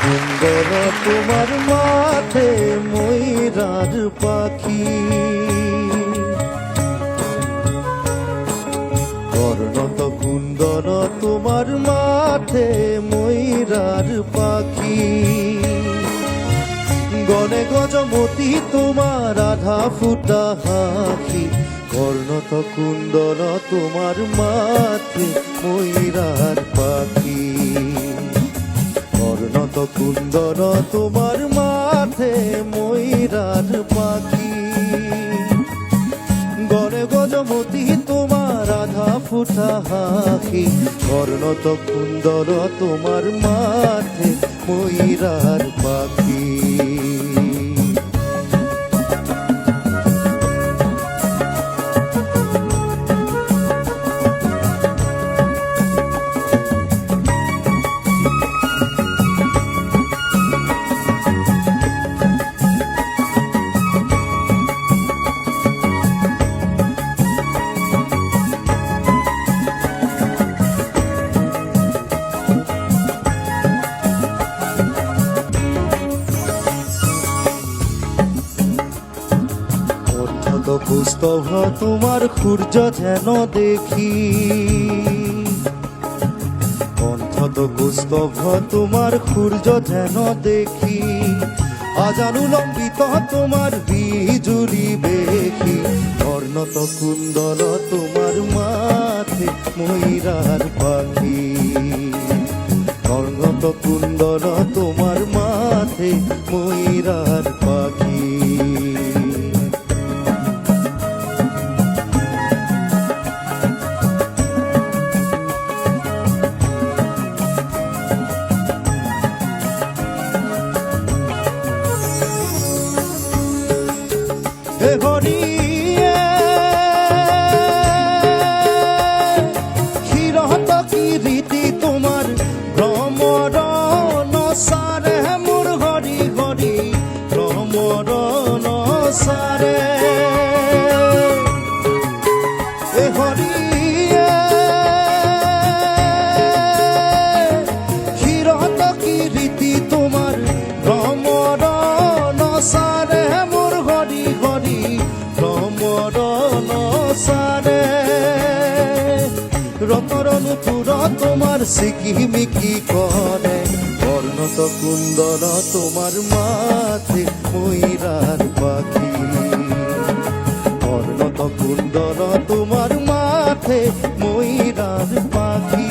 কুন্দর তোমার মাঠে ময়ূরার পাখি, বর্ণত কুন্দর তোমার মাঠে ময়ূরার পাখি। গনে গজমতি তোমার আধা ফুটা হাঁকি, বর্ণত কুন্দর তোমার মাঠে ময়ূরার পাখি। বর্ণত কুন্দর তোমার মাঠে ময়ূরার পাখি, গনে গজমতি তোমার আধা ফুটা হাঁকি, বর্ণত কুন্দর তোমার মাঠে ময়ূরার পাখি। পুস্তভ তোমার সূর্য যেন দেখি, অন্তত পুস্তভ তোমার সূর্য যেন দেখি, আজানুলম্বিত তোমার বিজুলি বেখি, বর্ণত কুন্দর তোমার মাঠে ময়ূরার পাখি। বর্ণত কুন্দর তোমার মাঠে ময়ূরার পাখি। ক্ষীরত কি রীতি তোমার ভ্রমর নসারে, মোর হরি হরি ভ্রমর নসারে। হরি ক্ষীরত কি রীতি তোমার ভ্রমর নসারে, মোর হরি হরি ভ্রমর নসারে। রতরনুপুর তোমার সিকিমিকি করে, বর্ণত কুন্দর তোমার মাঠে ময়ূরার পাখি। বর্ণত কুন্দর তোমার মাঠে ময়ূরার পাখি,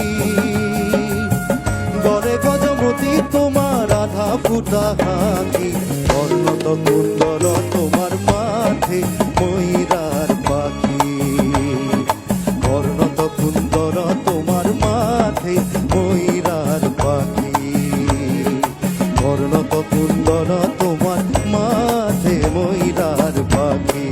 গড়ে গজমতি তোমার আধা ফুটা হাঁকি, বর্ণত কুন্দর তোমার মাঠে ময়ূরার পাখি। বর্ণত কুন্দর তোমার মাঠে ময়ূরার পাখি, বর্ণত কুন্দর তোমার মাঠে ময়ূরার পাখি।